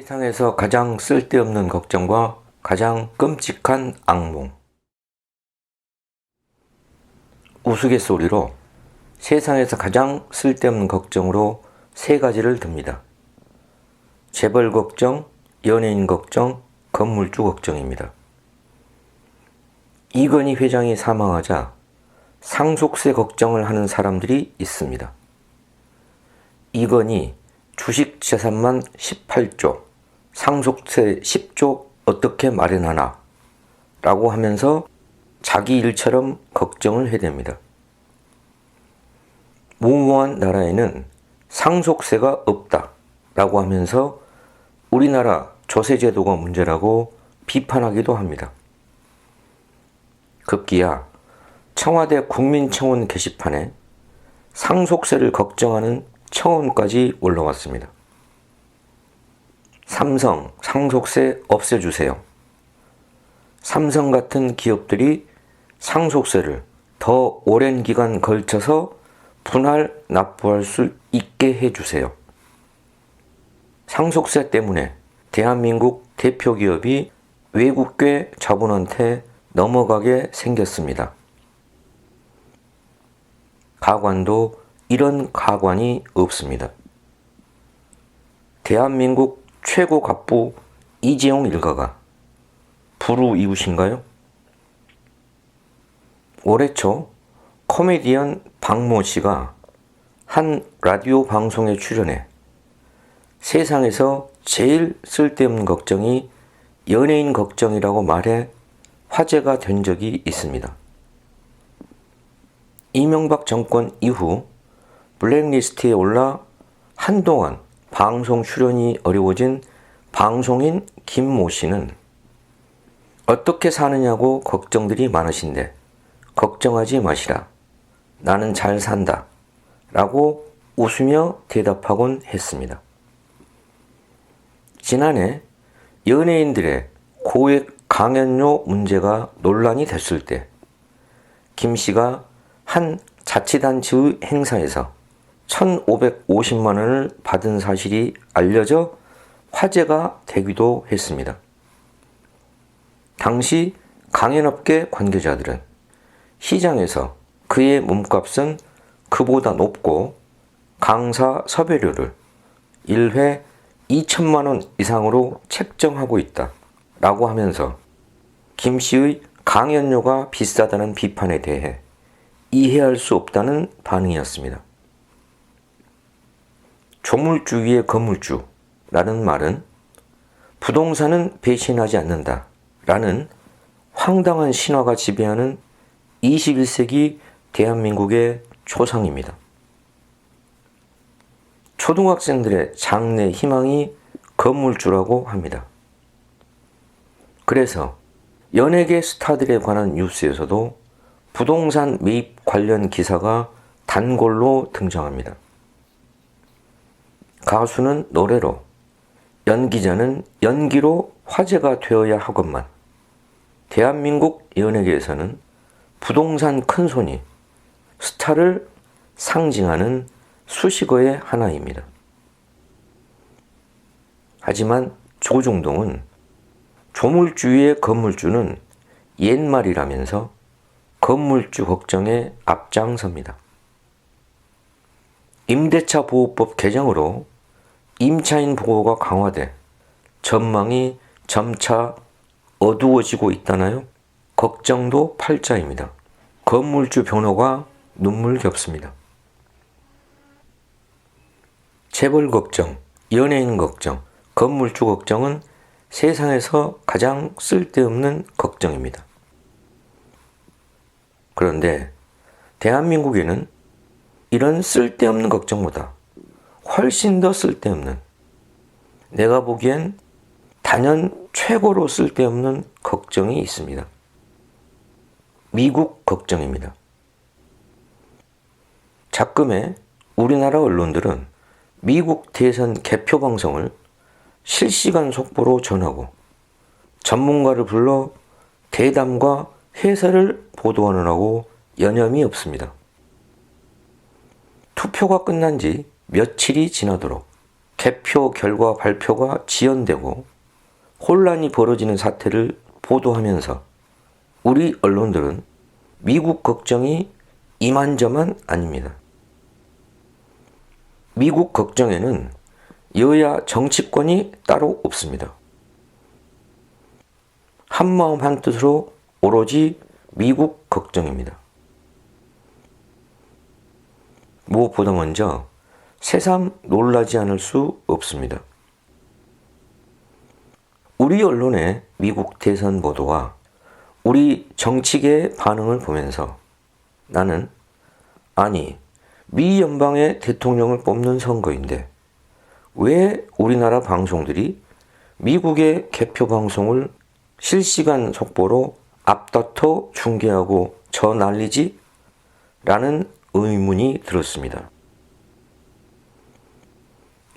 세상에서 가장 쓸데없는 걱정과 가장 끔찍한 악몽. 우스갯소리로 세상에서 가장 쓸데없는 걱정으로 세 가지를 듭니다. 재벌 걱정, 연예인 걱정, 건물주 걱정입니다. 이건희 회장이 사망하자 상속세 걱정을 하는 사람들이 있습니다. 이건희 주식 재산만 18조, 상속세 10조 어떻게 마련하나? 라고 하면서 자기 일처럼 걱정을 해댑니다. 무모한 나라에는 상속세가 없다 라고 하면서 우리나라 조세제도가 문제라고 비판하기도 합니다. 급기야 청와대 국민청원 게시판에 상속세를 걱정하는 청원까지 올라왔습니다. 삼성 상속세 없애주세요. 삼성 같은 기업들이 상속세를 더 오랜 기간 걸쳐서 분할 납부할 수 있게 해주세요. 상속세 때문에 대한민국 대표 기업이 외국계 자본한테 넘어가게 생겼습니다. 가관도 이런 가관이 없습니다. 대한민국 최고 갑부 이재용 일가가 불우이웃인가요? 올해 초 코미디언 박모 씨가 한 라디오 방송에 출연해 세상에서 제일 쓸데없는 걱정이 연예인 걱정이라고 말해 화제가 된 적이 있습니다. 이명박 정권 이후 블랙리스트에 올라 한동안 방송 출연이 어려워진 방송인 김모 씨는 어떻게 사느냐고 걱정들이 많으신데 걱정하지 마시라. 나는 잘 산다. 라고 웃으며 대답하곤 했습니다. 지난해 연예인들의 고액 강연료 문제가 논란이 됐을 때 김 씨가 한 자치단체의 행사에서 1,550만 원을 받은 사실이 알려져 화제가 되기도 했습니다. 당시 강연업계 관계자들은 시장에서 그의 몸값은 그보다 높고 강사 섭외료를 1회 2천만 원 이상으로 책정하고 있다 라고 하면서 김 씨의 강연료가 비싸다는 비판에 대해 이해할 수 없다는 반응이었습니다. 조물주 위의 건물주라는 말은 부동산은 배신하지 않는다 라는 황당한 신화가 지배하는 21세기 대한민국의 초상입니다. 초등학생들의 장래 희망이 건물주라고 합니다. 그래서 연예계 스타들에 관한 뉴스에서도 부동산 매입 관련 기사가 단골로 등장합니다. 가수는 노래로, 연기자는 연기로 화제가 되어야 하건만 대한민국 연예계에서는 부동산 큰손이 스타를 상징하는 수식어의 하나입니다. 하지만 조중동은 조물주의 건물주는 옛말이라면서 건물주 걱정에 앞장섭니다. 임대차 보호법 개정으로 임차인 보호가 강화돼 전망이 점차 어두워지고 있다나요? 걱정도 팔자입니다. 건물주 변호가 눈물겹습니다. 재벌 걱정, 연예인 걱정, 건물주 걱정은 세상에서 가장 쓸데없는 걱정입니다. 그런데 대한민국에는 이런 쓸데없는 걱정보다 훨씬 더 쓸데없는, 내가 보기엔 단연 최고로 쓸데없는 걱정이 있습니다. 미국 걱정입니다. 작금의 우리나라 언론들은 미국 대선 개표 방송을 실시간 속보로 전하고 전문가를 불러 대담과 해설을 보도하느라고 여념이 없습니다. 투표가 끝난 지 며칠이 지나도록 개표 결과 발표가 지연되고 혼란이 벌어지는 사태를 보도하면서 우리 언론들은 미국 걱정이 이만저만 아닙니다. 미국 걱정에는 여야 정치권이 따로 없습니다. 한마음 한뜻으로 오로지 미국 걱정입니다. 무엇보다 먼저 새삼 놀라지 않을 수 없습니다. 우리 언론의 미국 대선 보도와 우리 정치계의 반응을 보면서 나는 미 연방의 대통령을 뽑는 선거인데 왜 우리나라 방송들이 미국의 개표 방송을 실시간 속보로 앞다퉈 중계하고 저날리지? 라는 의문이 들었습니다.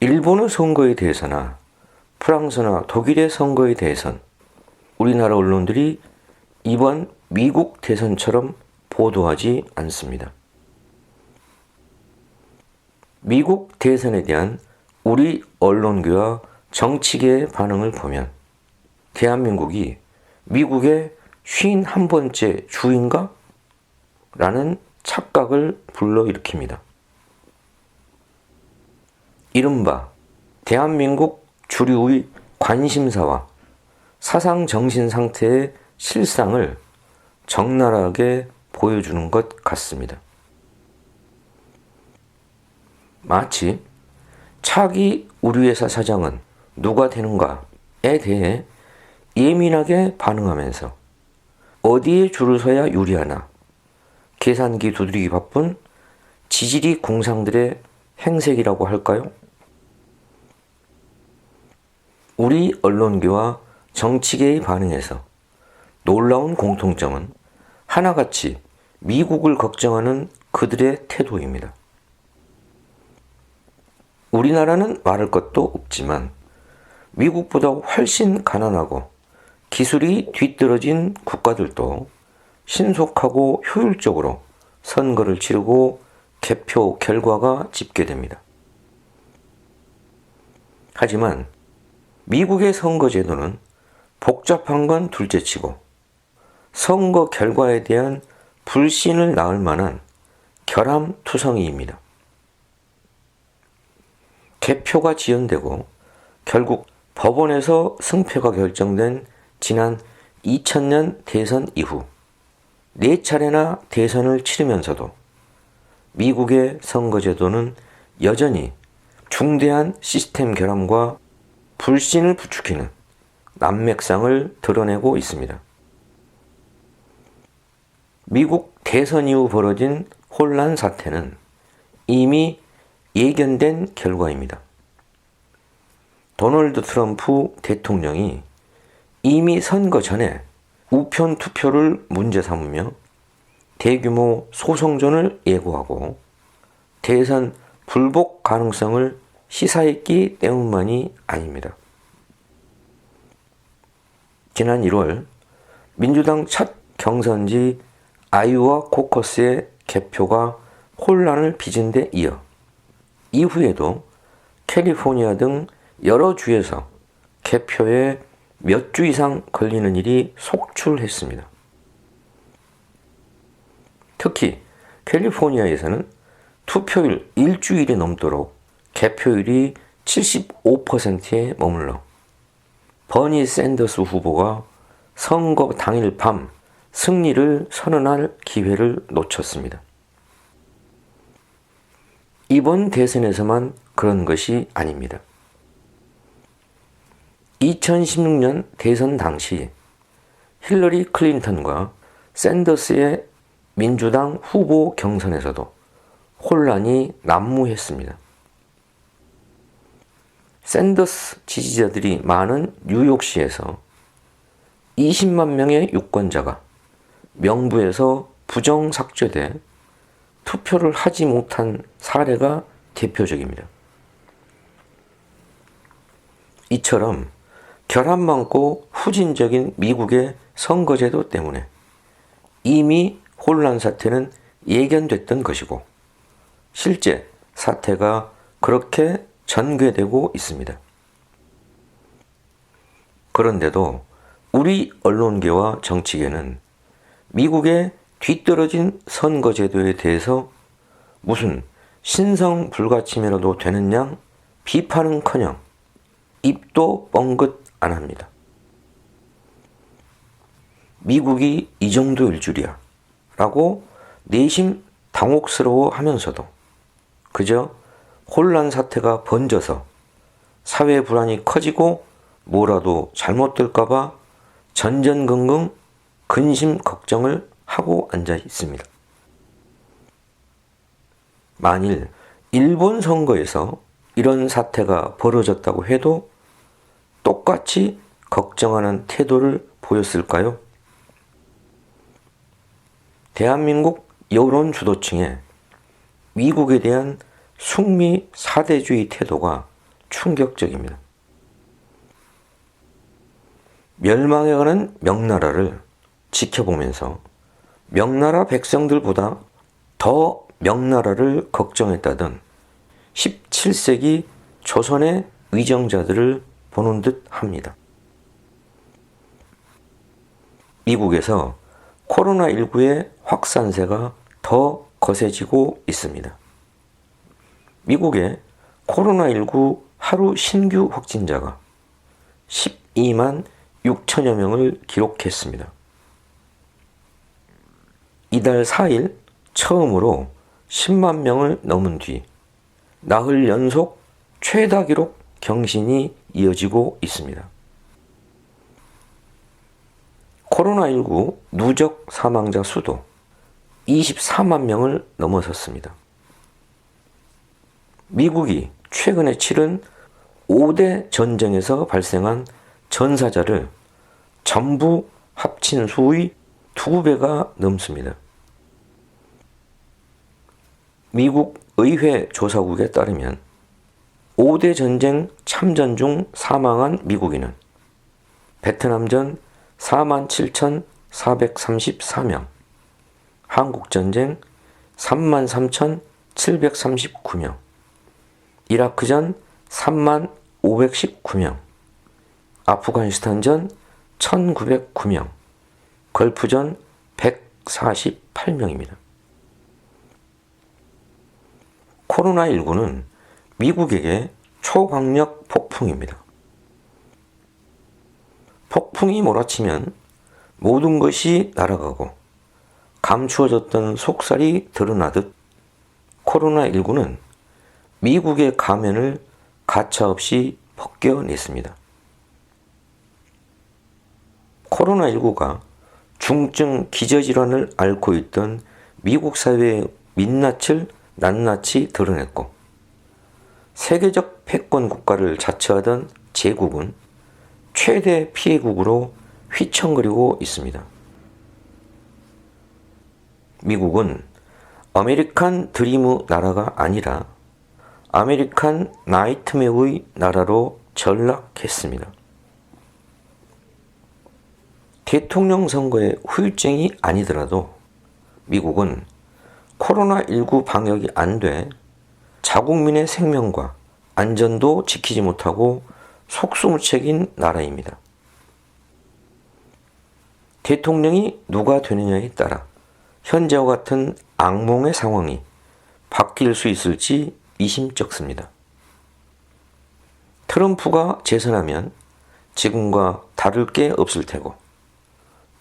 일본의 선거에 대해서나 프랑스나 독일의 선거에 대해선 우리나라 언론들이 이번 미국 대선처럼 보도하지 않습니다. 미국 대선에 대한 우리 언론계와 정치계의 반응을 보면 대한민국이 미국의 51번째 주인가? 라는 착각을 불러일으킵니다. 이른바 대한민국 주류의 관심사와 사상 정신 상태의 실상을 적나라하게 보여주는 것 같습니다. 마치 차기 우리 회사 사장은 누가 되는가에 대해 예민하게 반응하면서 어디에 줄을 서야 유리하나 계산기 두드리기 바쁜 지지리 공상들의 행색이라고 할까요? 우리 언론계와 정치계의 반응에서 놀라운 공통점은 하나같이 미국을 걱정하는 그들의 태도입니다. 우리나라는 말할 것도 없지만 미국보다 훨씬 가난하고 기술이 뒤떨어진 국가들도 신속하고 효율적으로 선거를 치르고 개표 결과가 집계됩니다. 하지만 미국의 선거제도는 복잡한 건 둘째치고 선거 결과에 대한 불신을 낳을 만한 결함투성이입니다. 개표가 지연되고 결국 법원에서 승패가 결정된 지난 2000년 대선 이후 4차례나 대선을 치르면서도 미국의 선거제도는 여전히 중대한 시스템 결함과 불신을 부추기는 난맥상을 드러내고 있습니다. 미국 대선 이후 벌어진 혼란 사태는 이미 예견된 결과입니다. 도널드 트럼프 대통령이 이미 선거 전에 우편 투표를 문제 삼으며 대규모 소송전을 예고하고 대선 불복 가능성을 시사했기 때문만이 아닙니다. 지난 1월 민주당 첫 경선지 아이오와 코커스의 개표가 혼란을 빚은 데 이어 이후에도 캘리포니아 등 여러 주에서 개표에 몇 주 이상 걸리는 일이 속출했습니다. 특히 캘리포니아에서는 투표일 일주일이 넘도록 개표율이 75%에 머물러 버니 샌더스 후보가 선거 당일 밤 승리를 선언할 기회를 놓쳤습니다. 이번 대선에서만 그런 것이 아닙니다. 2016년 대선 당시 힐러리 클린턴과 샌더스의 민주당 후보 경선에서도 혼란이 난무했습니다. 샌더스 지지자들이 많은 뉴욕시에서 20만 명의 유권자가 명부에서 부정 삭제돼 투표를 하지 못한 사례가 대표적입니다. 이처럼 결함 많고 후진적인 미국의 선거제도 때문에 이미 혼란 사태는 예견됐던 것이고 실제 사태가 그렇게 전개되고 있습니다. 그런데도 우리 언론계와 정치계는 미국의 뒤떨어진 선거제도에 대해서 무슨 신성 불가침이라도 되는 양 비판은커녕 입도 뻥긋 안 합니다. 미국이 이 정도일 줄이야 라고 내심 당혹스러워 하면서도 그저 혼란 사태가 번져서 사회 불안이 커지고 뭐라도 잘못될까봐 전전긍긍 근심 걱정을 하고 앉아 있습니다. 만일 일본 선거에서 이런 사태가 벌어졌다고 해도 똑같이 걱정하는 태도를 보였을까요? 대한민국 여론 주도층의 미국에 대한 숙미 사대주의 태도가 충격적입니다. 멸망해가는 명나라를 지켜보면서 명나라 백성들보다 더 명나라를 걱정했다던 17세기 조선의 위정자들을 보는 듯 합니다. 미국에서 코로나19의 확산세가 더 거세지고 있습니다. 미국의 코로나19 하루 신규 확진자가 12만 6천여 명을 기록했습니다. 이달 4일 처음으로 10만 명을 넘은 뒤 나흘 연속 최다 기록 경신이 이어지고 있습니다. 코로나19 누적 사망자 수도 24만 명을 넘어섰습니다. 미국이 최근에 치른 5대 전쟁에서 발생한 전사자를 전부 합친 수의 2배가 넘습니다. 미국 의회 조사국에 따르면 5대 전쟁 참전 중 사망한 미국인은 베트남전 47,434명, 한국전쟁 33,739명, 이라크전 30,519명, 아프가니스탄전 1,909명, 걸프전 148명입니다. 코로나19는 미국에게 초강력 폭풍입니다. 폭풍이 몰아치면 모든 것이 날아가고 감추어졌던 속살이 드러나듯 코로나19는 미국의 가면을 가차없이 벗겨냈습니다. 코로나19가 중증 기저질환을 앓고 있던 미국 사회의 민낯을 낱낱이 드러냈고 세계적 패권 국가를 자처하던 제국은 최대 피해국으로 휘청거리고 있습니다. 미국은 아메리칸 드림의 나라가 아니라 아메리칸 나이트메어의 나라로 전락했습니다. 대통령 선거의 후유증이 아니더라도 미국은 코로나19 방역이 안 돼 자국민의 생명과 안전도 지키지 못하고 속수무책인 나라입니다. 대통령이 누가 되느냐에 따라 현재와 같은 악몽의 상황이 바뀔 수 있을지 미심쩍습니다. 트럼프가 재선하면 지금과 다를 게 없을 테고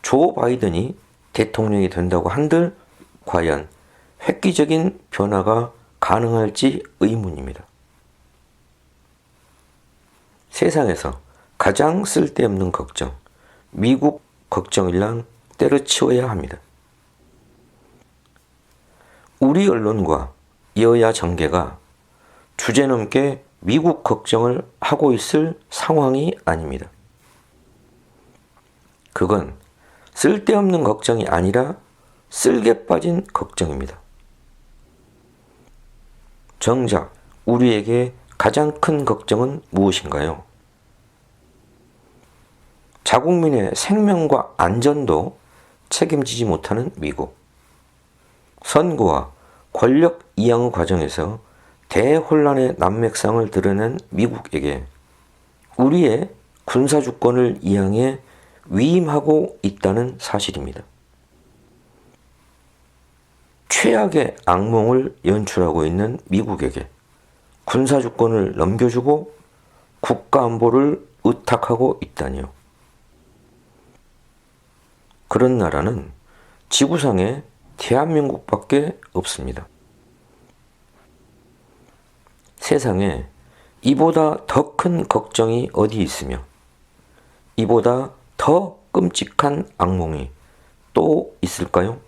조 바이든이 대통령이 된다고 한들 과연 획기적인 변화가 가능할지 의문입니다. 세상에서 가장 쓸데없는 걱정, 미국 걱정이랑 때려치워야 합니다. 우리 언론과 여야 정계가 주제넘게 미국 걱정을 하고 있을 상황이 아닙니다. 그건 쓸데없는 걱정이 아니라 쓸개 빠진 걱정입니다. 정작 우리에게 가장 큰 걱정은 무엇인가요? 자국민의 생명과 안전도 책임지지 못하는 미국. 선거와 권력 이양의 과정에서 대혼란의 난맥상을 드러낸 미국에게 우리의 군사주권을 이양해 위임하고 있다는 사실입니다. 최악의 악몽을 연출하고 있는 미국에게 군사주권을 넘겨주고 국가안보를 의탁하고 있다니요. 그런 나라는 지구상에 대한민국밖에 없습니다. 세상에 이보다 더 큰 걱정이 어디 있으며 이보다 더 끔찍한 악몽이 또 있을까요?